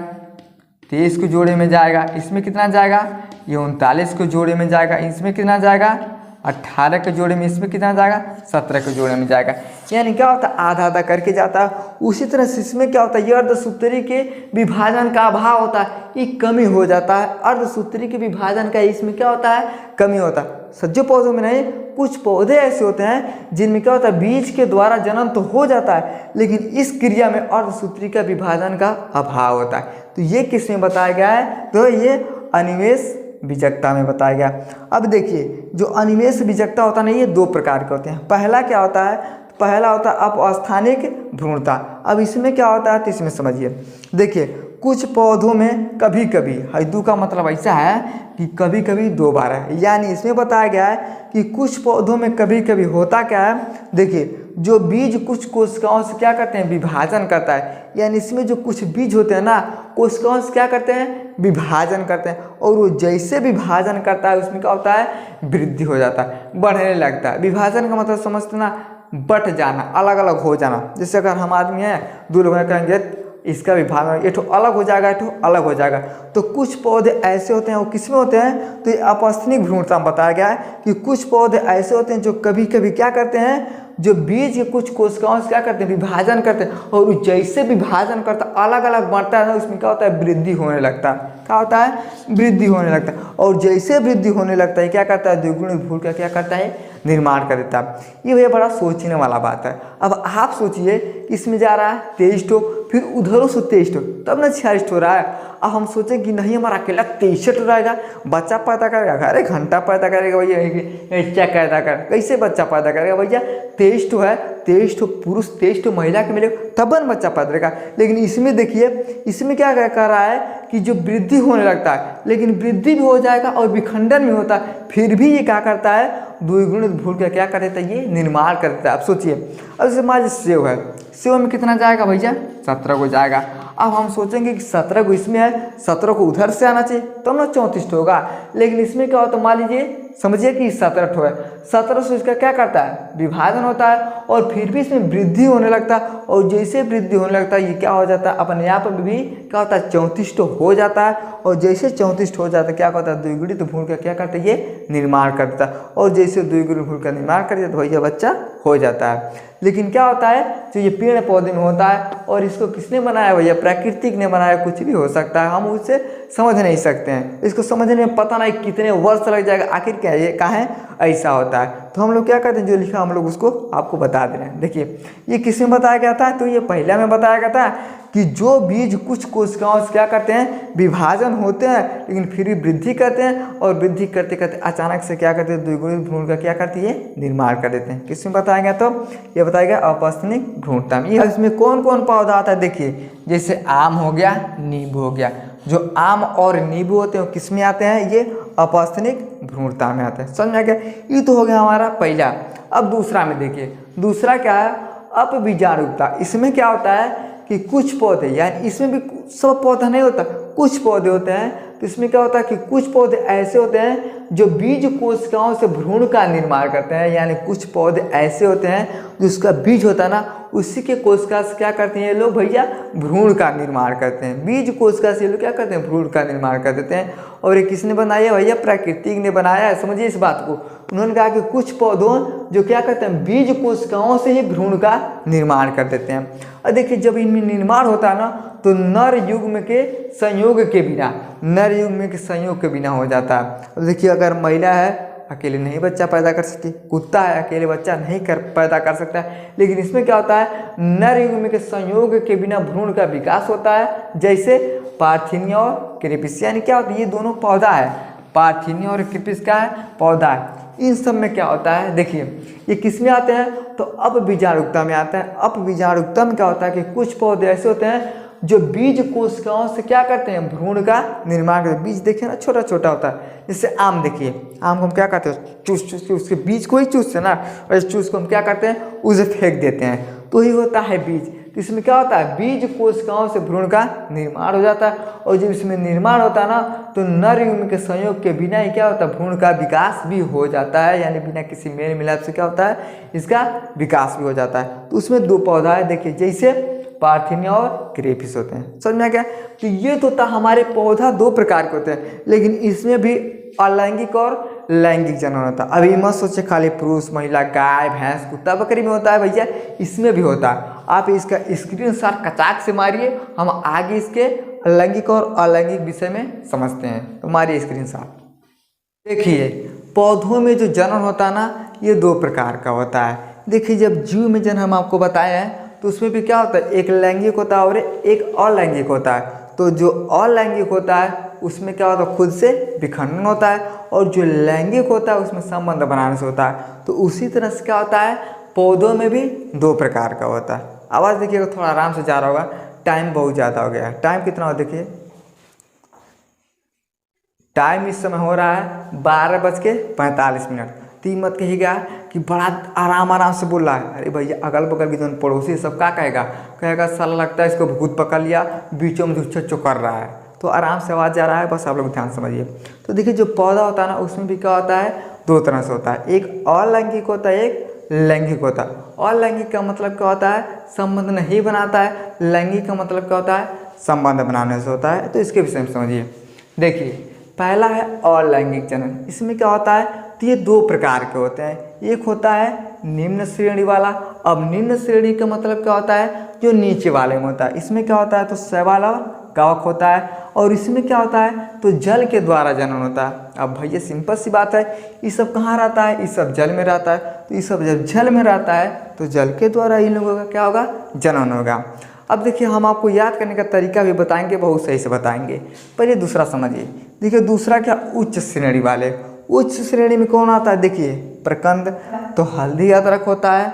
23 को जोड़े में जाएगा, इसमें कितना जाएगा, ये 39 को जोड़े में जाएगा, इसमें कितना जाएगा 18 के जोड़े में, इसमें कितना जाएगा 17 के जोड़े में जाएगा। यानी क्या होता है, आधा आधा करके जाता है। उसी तरह से इसमें क्या होता है, ये अर्धसूत्री के विभाजन का अभाव होता है, ये कमी हो जाता है। अर्धसूत्री के विभाजन का इसमें क्या होता है, कमी होता है। सज्जो पौधों में नहीं, कुछ पौधे ऐसे होते हैं जिनमें क्या होता है, बीज के द्वारा जनन तो हो जाता है, लेकिन इस क्रिया में अर्धसूत्री का विभाजन का अभाव होता है। तो ये किसमें बताया गया है, तो ये अनिमेष बीजकता में बताया गया। अब देखिए जो अनिमेष बीजकता होता है ना, ये 2 प्रकार के होते हैं। पहला क्या होता है, पहला होता है अपस्थानिक भ्रूणता। अब इसमें क्या होता है, तो इसमें समझिए, देखिए कुछ पौधों में कभी कभी, हैदू का मतलब ऐसा है कि कभी कभी 2 बार है। यानी इसमें बताया गया है कि कुछ पौधों में कभी कभी होता क्या है, देखिए जो बीज कुछ कोशिकाओं से क्या करते हैं, विभाजन करता है। यानी इसमें जो कुछ बीज होते हैं ना, कोशिकाओं से क्या करते हैं, विभाजन करते हैं, और वो जैसे विभाजन करता है उसमें क्या होता है, वृद्धि हो जाता है, बढ़ने लगता है। विभाजन का मतलब समझते ना, बट जाना, अलग अलग हो जाना। जैसे अगर हम आदमी हैं, 2 लोग कहेंगे इसका विभाजन, ये तो अलग हो जाएगा, ये तो अलग हो जाएगा। तो कुछ पौधे ऐसे होते हैं, वो किसमें होते हैं, तो ये अपस्थानिक भ्रूणता में बताया गया है कि कुछ पौधे ऐसे होते हैं जो कभी कभी क्या करते हैं, जो बीज के कुछ कोशिकाओं से क्या करते हैं, विभाजन करते हैं, और वो जैसे विभाजन करता अलग अलग बढ़ता है ना, उसमें क्या होता है, वृद्धि होने लगता है। क्या होता है, वृद्धि होने लगता है। और जैसे वृद्धि होने लगता है क्या करता है, द्विगुणित भ्रूण का क्या करता है, निर्माण कर देता है। ये भैया बड़ा सोचने वाला बात है। अब आप सोचिए इसमें जा रहा है 23 ठो, फिर उधरों से 23 ठो, तब ना 46 हो रहा है। अब हम सोचें कि नहीं हमारा अकेला 63 रहेगा, बच्चा पैदा करेगा, अरे घंटा पैदा करेगा भैया, क्या पैदा कर, कैसे बच्चा पैदा करेगा भैया, 23 ठो है, 23 ठो पुरुष 23 ठो महिला के मिलेगा तब न बच्चा पैदा करेगा। लेकिन इसमें देखिए, इसमें क्या कर रहा है कि जो वृद्धि होने लगता है, लेकिन वृद्धि भी हो जाएगा और विखंडन भी होता है, फिर भी ये क्या करता है, द्विगुणित भ्रूण का क्या कर देता है, ये निर्माण कर देता है। अब सोचिए, अब जैसे मान लीजिए सेव है, सेव में कितना जाएगा भैया, 17 को जाएगा। अब हम सोचेंगे कि 17 को इसमें है, 17 को उधर से आना चाहिए तब ना 34 होगा। लेकिन इसमें क्या होता है, मान लीजिए समझिए कि 17 है, 17 से इसका क्या करता है, विभाजन होता है, और फिर भी इसमें वृद्धि होने लगता है। और जैसे वृद्धि होने लगता है ये क्या हो जाता है, अपने आप में भी क्या होता है, 34 हो जाता है। और जैसे 34 हो जाता है क्या होता है, द्विगुणित भ्रूण का क्या करता है, ये निर्माण करता है। और जैसे द्विगुणित भ्रूण का निर्माण कर देता है तो भैया बच्चा हो जाता है। लेकिन क्या होता है, जो ये पेड़ पौधे में होता है, और इसको किसने बनाया भैया, प्रकृति ने बनाया, कुछ भी हो सकता है, हम उससे समझ नहीं सकते हैं। इसको समझने में पता नहीं कितने वर्ष लग जाएगा, आखिर क्या ये कहाँ है, ऐसा होता है। तो हम लोग क्या करते हैं, जो लिखा हम लोग उसको आपको बता दे रहे हैं। देखिए ये किसमें बताया गया था, तो ये पहले में बताया गया था कि जो बीज कुछ कोशिकाओं से क्या करते हैं, विभाजन होते हैं, लेकिन फिर भी वृद्धि करते हैं, और वृद्धि करते करते अचानक से क्या करते हैं, द्विगुणित भ्रूण का क्या करती है, निर्माण कर देते हैं। किसमें बताया गया, तो ये बताया गया अपस्थानिक भ्रूणता में। इसमें कौन कौन पौधा आता है, देखिए जैसे आम हो गया, नींबू हो गया। जो आम और नींबू होते हैं वो किस में आते हैं, ये अपस्थानिक भ्रूणता में आते हैं। समझ में गया, ये तो हो गया हमारा पहला। अब दूसरा में देखिए, दूसरा क्या है, अपबीजाणुता। इसमें क्या होता है कि कुछ पौधे, यानी इसमें भी सब पौधा नहीं होता, कुछ पौधे होते हैं। तो इसमें क्या होता है कि कुछ पौधे ऐसे होते हैं जो बीज कोशिकाओं से भ्रूण का निर्माण करते हैं। यानी कुछ पौधे ऐसे होते हैं जो उसका बीज होता है ना, उसी के कोशिका से क्या करते हैं ये लोग भैया, भ्रूण का निर्माण करते हैं। बीज कोशिका से ये लोग क्या करते हैं, भ्रूण का निर्माण कर देते हैं। और ये किसने बनाया भैया, प्रकृति ने बनाया है। समझिए इस बात को। उन्होंने कहा कि कुछ पौधों जो क्या करते हैं, बीज कोशिकाओं से ही भ्रूण का निर्माण कर देते हैं। और देखिए जब इनमें निर्माण होता है ना, तो नर युग्म के संयोग के बिना, नर युग्म के संयोग के बिना हो जाता है। देखिए अगर महिला है, अकेले नहीं बच्चा पैदा कर सकती, कुत्ता है अकेले बच्चा नहीं पैदा कर सकता है। लेकिन इसमें क्या होता है, नर युग्म के संयोग के बिना भ्रूण का विकास होता है, जैसे पार्थिनिया और क्रेपिस। यानी क्या होता है, ये दोनों पौधा है, पार्थिनिया और क्रेपिस का है पौधा है। इन सब में क्या होता है, देखिए ये किस में आते हैं, तो अपबीजाणुकता में आते हैं। अपबीजाणुकता में क्या होता है कि कुछ पौधे ऐसे होते हैं जो बीज कोशिकाओं से क्या करते हैं, भ्रूण का निर्माण करते हैं। बीज देखिए ना छोटा छोटा होता है, जैसे आम देखिए, आम को हम क्या करते हैं, चूस चूस के उसके बीज को ही चूसते हैं ना, और इस चूस को हम क्या करते हैं, उसे फेंक देते हैं, तो ही होता है बीज। तो इसमें क्या होता है, बीज कोशिकाओं से भ्रूण का निर्माण हो जाता है, और जब इसमें निर्माण होता है ना, तो नर युग्म के संयोग के बिना ही क्या होता है, भ्रूण का विकास भी हो जाता है, यानी बिना किसी मेल मिलाप से क्या होता है, इसका विकास भी हो जाता है। तो उसमें दो पौधा है, देखिए जैसे पार्थिनिया और क्रेपिस होते हैं। समझ में आ गया। तो ये तो था हमारे पौधा दो प्रकार के होते हैं, लेकिन इसमें भी अलैंगिक और लैंगिक जनन होता है। अभी मत सोचे खाली पुरुष महिला गाय भैंस कुत्ता बकरी में होता है, भैया इसमें भी होता है। आप इसका स्क्रीनशॉट कचाक से मारिए, हम आगे इसके लैंगिक और अलैंगिक विषय में समझते हैं। तो मारिए स्क्रीनशॉट। देखिए पौधों में जो जनन होता है ना, ये दो प्रकार का होता है। देखिए जब जीव में जनन हम आपको बताए हैं, तो उसमें भी क्या होता है, एक लैंगिक होता है और एक अलैंगिक होता है। तो जो अलैंगिक होता है उसमें क्या होता है, खुद से विखंडन होता है, और जो लैंगिक होता है उसमें संबंध बनाने से होता है। तो उसी तरह से क्या होता है, पौधों में भी दो प्रकार का होता है। आवाज़ देखिएगा, थोड़ा आराम से जा रहा होगा, टाइम बहुत ज़्यादा हो गया है। टाइम कितना हो, देखिए टाइम इस समय हो रहा है 12:45। तो मत कहिएगा कि बड़ा आराम से बोल रहा है। अरे भैया अगल बगल की जो पड़ोसी सब क्या कहेगा साला लगता है इसको भूत पकड़ लिया, बीचों में चो कर रहा है। तो आराम से आवाज़ जा रहा है, बस आप लोग ध्यान समझिए। तो देखिए जो पौधा होता है ना, उसमें भी क्या होता है, दो तरह से होता है, एक अलैंगिक होता है, एक लैंगिक होता है। अलैंगिक का मतलब क्या होता है, संबंध नहीं बनाता है। लैंगिक का मतलब क्या होता है, संबंध बनाने से होता है। तो इसके विषय में समझिए। देखिए पहला है अलैंगिक जनन। इसमें क्या होता है, तो ये दो प्रकार के होते हैं। एक होता है निम्न श्रेणी वाला। अब निम्न श्रेणी का मतलब क्या होता है, जो नीचे वाले में होता है। इसमें क्या होता है, तो शैवाल और कवक होता है। और इसमें क्या होता है, तो जल के द्वारा जनन होता है। अब भैया सिंपल सी बात है, ये सब कहाँ रहता है, ये सब जल में रहता है। तो ये सब जब जल में रहता है तो जल के द्वारा इन लोगों का क्या होगा, जनन होगा। अब देखिए हम आपको याद करने का तरीका भी बताएंगे, बहुत सही से बताएंगे। पहले दूसरा समझिए। देखिए दूसरा क्या, उच्च श्रेणी वाले। उच्च श्रेणी में कौन आता है, देखिए प्रकंद, तो हल्दी अदरक होता है।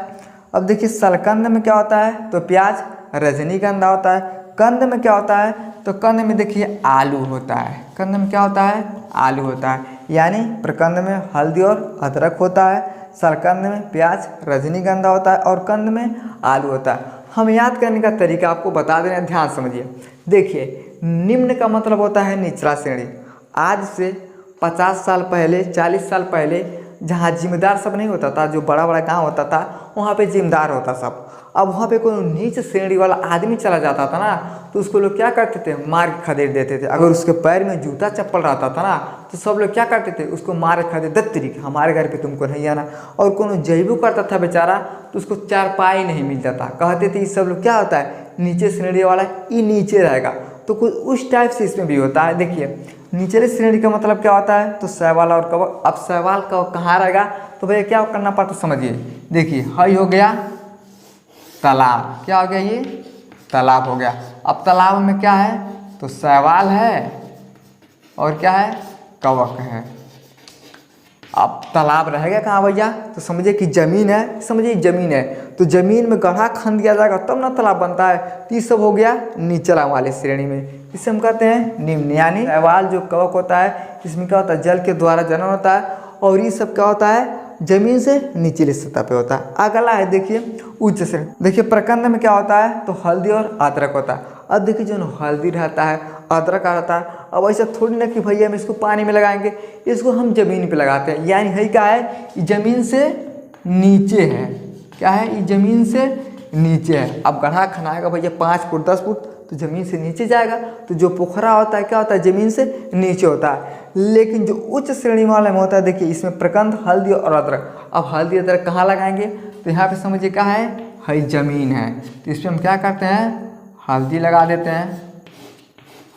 अब देखिए सलकंद में क्या होता है, तो प्याज रजनीगंधा होता है। कंद में क्या होता है, तो कंद में देखिए आलू होता है। कंद में क्या होता है, आलू होता है। यानी प्रकंद में हल्दी और अदरक होता है, सलकंद में प्याज रजनीगंधा होता है, और कंद में आलू होता है। हम याद करने का तरीका आपको बता दे रहे हैं, ध्यान समझिए। देखिए निम्न का मतलब होता है निचला श्रेणी। आज से 50 साल पहले 40 साल पहले जहाँ जिम्मेदार सब नहीं होता था, जो बड़ा बड़ा गांव होता था, वहाँ पे जिम्मेदार होता सब। अब वहाँ पे कोई नीच श्रेणी वाला आदमी चला जाता था ना, तो उसको लोग क्या करते थे, मार के खदेड़ देते थे। अगर उसके पैर में जूता चप्पल रहता था ना, तो सब लोग क्या करते थे, उसको मार के खदेड़, दत्तरी हमारे घर पे तुमको नहीं आना। और कोनो जैबू करता था बेचारा, तो उसको चारपाई नहीं मिलता था। कहते थे ये सब लोग क्या होता है, नीचे श्रेणी वाला ये नीचे रहेगा। तो कुछ उस टाइप से इसमें भी होता है। देखिए निचले श्रेणी का मतलब क्या होता है, तो शैवाल और कवक। अब शैवाल कवक कहाँ रहेगा, तो भैया क्या करना पड़ता समझिए। देखिए हई हो गया तालाब, क्या हो गया, ये तालाब हो गया। अब तालाब में क्या है, तो शैवाल है और क्या है, कवक है। अब तालाब रहेगा कहाँ भैया, तो समझिए कि जमीन है, समझिए जमीन है, तो जमीन में गड्ढा खन दिया जाएगा तब ना तालाब बनता है। तो ये सब हो गया निचला वाले श्रेणी में, इसे हम कहते हैं निम्न। यानी शैवाल जो कवक होता है, इसमें क्या होता है, जल के द्वारा जनन होता है, और ये सब क्या होता है, जमीन से निचली सतह पे होता है। अगला है देखिए उच्च श्रेणी। देखिए प्रकंद में क्या होता है, तो हल्दी और अदरक होता है। अब देखिए जो हल्दी रहता है, अदरक रहता है। अब ऐसा थोड़ी ना कि भैया हम इसको पानी में लगाएंगे, इसको हम जमीन पे लगाते हैं। यानी है क्या है, जमीन से नीचे है। क्या है, ये जमीन से नीचे है। अब गड्ढा खनाएगा भैया 5 फुट 10 फुट, तो ज़मीन से नीचे जाएगा। तो जो पोखरा होता है क्या होता है, ज़मीन से नीचे होता है। लेकिन जो उच्च श्रेणी वाले में होता है, देखिए इसमें प्रकंद हल्दी और अदरक। अब हल्दी अदरक कहाँ लगाएंगे, तो यहाँ पे समझिए क्या है ज़मीन है। तो इस पर हम क्या करते हैं, हल्दी लगा देते हैं।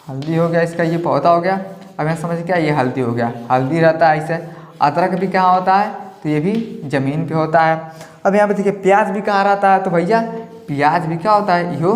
हल्दी हो गया, इसका ये पौधा हो गया। अब यहाँ समझिए क्या, ये हल्दी हो गया, हल्दी रहता है ऐसे। अदरक भी कहाँ होता है, तो ये भी ज़मीन पे होता है। अब यहाँ पे देखिए प्याज भी कहाँ रहता है, तो भैया प्याज भी क्या होता है, इहो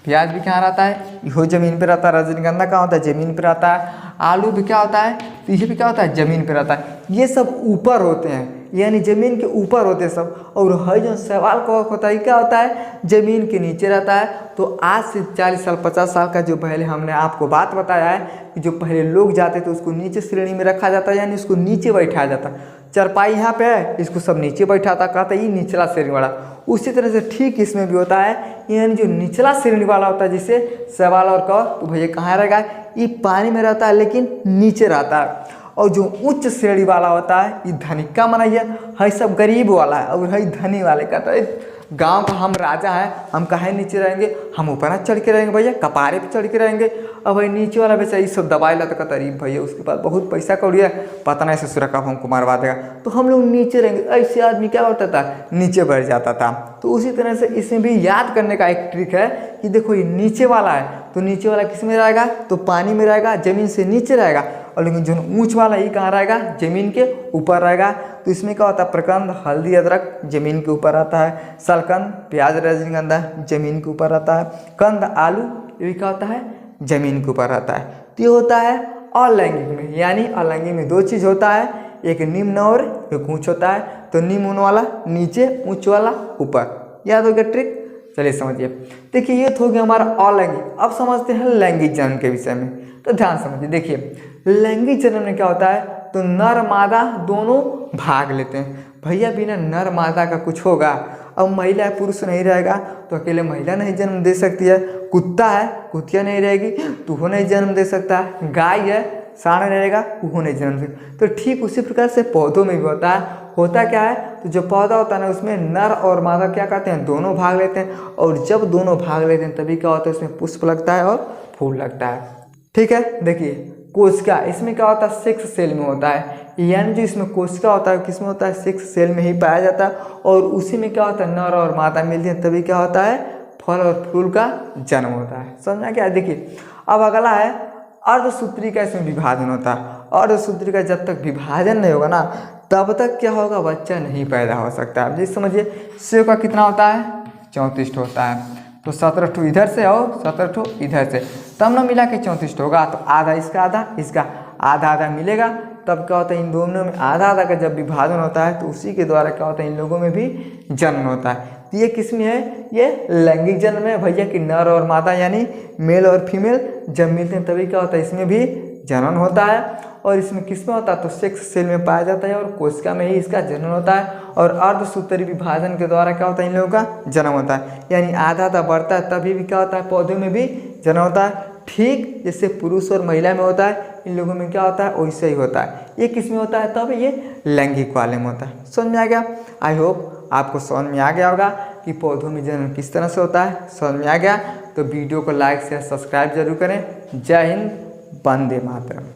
प्याज भी कहाँ रहता है, इहो ज़मीन पे रहता है। रजनीगंधा कहाँ होता है, ज़मीन पे रहता है। आलू भी क्या होता है, तो ये भी क्या होता है, ज़मीन पे रहता है। ये सब ऊपर होते हैं, यानी ज़मीन के ऊपर होते हैं सब। और है जो सवाल कवक होता है क्या होता है, ज़मीन के नीचे रहता है। तो आज से 40 साल 50 साल का जो पहले हमने आपको बात बताया है कि जो पहले लोग जाते थे उसको नीचे श्रेणी में रखा जाता है, यानी उसको नीचे बैठाया जाता। चरपाई यहाँ पे है, इसको सब नीचे बैठाता, कहता ये निचला श्रेणी वाला। उसी तरह से ठीक इसमें भी होता है, यानी जो निचला श्रेणी वाला होता है जिससे सवाल और कवक, तो भैया कहाँ रहेगा, ये पानी में रहता है लेकिन नीचे रहता है। और जो उच्च श्रेणी वाला होता है ये धनिक का मनाइए, है सब गरीब वाला है, और है धनी वाले का। तो गांव का हम राजा है, हम काहे नीचे रहेंगे, हम ऊपर चढ़ के रहेंगे भैया, कपारे पे चढ़ के रहेंगे। अब भाई नीचे वाला बेचारा ये सब दबाई ला तो कहता अरे भैया उसके पास बहुत पैसा कौड़ी है, पता नहीं ससुरा कब हमको मारवा देगा, तो हम लोग नीचे रहेंगे। ऐसे आदमी क्या होता था, नीचे बढ़ जाता था। तो उसी तरह से इसमें भी याद करने का एक ट्रिक है कि देखो ये नीचे वाला है, तो नीचे वाला किस में रहेगा, तो पानी में रहेगा, ज़मीन से नीचे रहेगा। और लेकिन जो ऊंच वाला ये कहाँ रहेगा, ज़मीन के ऊपर रहेगा। तो इसमें क्या होता है, प्रकंद हल्दी अदरक ज़मीन के ऊपर रहता है, सलकंद प्याज रजनीगंधा ज़मीन के ऊपर रहता है, कंद आलू ये भी क्या होता है, ज़मीन के ऊपर रहता है। तो ये होता है अलैंगिक में, यानी अलैंगिक में दो चीज़ होता है, एक निम्न और एक ऊँच होता है। तो निम्न वाला नीचे, ऊँच वाला ऊपर। याद हो गया ट्रिक, चलिए समझिए। देखिए ये तो हो गया हमारा अलैंगिक। अब समझते हैं लैंगिक जन्म के विषय में। तो ध्यान समझिए, देखिए लैंगिक जन्म में क्या होता है, तो नर मादा दोनों भाग लेते हैं। भैया बिना नर मादा का कुछ होगा, अब महिला पुरुष नहीं रहेगा तो अकेले महिला नहीं जन्म दे सकती है। कुत्ता है, कुतिया नहीं रहेगी तो वो नहीं जन्म दे सकता है। गाय है, सांड नहीं रहेगा वो नहीं जन्म दे। तो ठीक उसी प्रकार से पौधों में भी होता है। होता क्या है, तो जो पौधा होता है ना उसमें नर और मादा क्या कहते हैं, दोनों भाग लेते हैं। और जब दोनों भाग लेते हैं तभी क्या होता है, उसमें पुष्प लगता है और फूल लगता है। ठीक है, देखिए कोशिका, इसमें क्या होता है, सेक्स सेल में होता है। यानी जो इसमें कोशिका होता है किसमें होता है, सेक्स सेल में ही पाया जाता है। और उसी में क्या होता है, नर और मादा मिलती है तभी क्या होता है, फल और फूल का जन्म होता है। समझा क्या। देखिए अब अगला है अर्धसूत्री का, इसमें विभाजन होता है। अर्धसूत्री का जब तक विभाजन नहीं होगा ना तब तक क्या होगा, बच्चा नहीं पैदा हो सकता। अब जैसे समझिए सेव का कितना होता है, 34 होता है। तो 17 ठो इधर से और 17 ठो इधर से, तब ना मिला के 34 होगा। तो आधा इसका आधा इसका आधा आधा मिलेगा, तब क्या होता है, इन दोनों में आधा आधा का जब विभाजन होता है तो उसी के द्वारा क्या होता है, इन लोगों में भी जन्म होता है। तो ये किस में है, ये लैंगिक जन्म है भैया कि नर और मादा यानी मेल और फीमेल जब मिलते हैं तभी क्या होता है, इसमें भी जनन होता है। और इसमें किस में होता है, तो सेक्स सेल में पाया जाता है और कोशिका में ही इसका जनन होता है। और अर्धसूत्री विभाजन के द्वारा क्या होता है, इन लोगों का जन्म होता है। यानी आधा आधा बढ़ता है तभी भी क्या होता है, पौधों में भी जन्म होता है। ठीक जैसे पुरुष और महिला में होता है, इन लोगों में क्या होता है वैसे ही होता है। ये किस में होता है, तब ये लैंगिक वाले में होता है। समझ में आ गया। आई होप आपको समझ में आ गया होगा कि पौधों में जन्म किस तरह से होता है। समझ में आ गया तो वीडियो को लाइक शेयर सब्सक्राइब जरूर करें। जय हिंद, वंदे मातरम।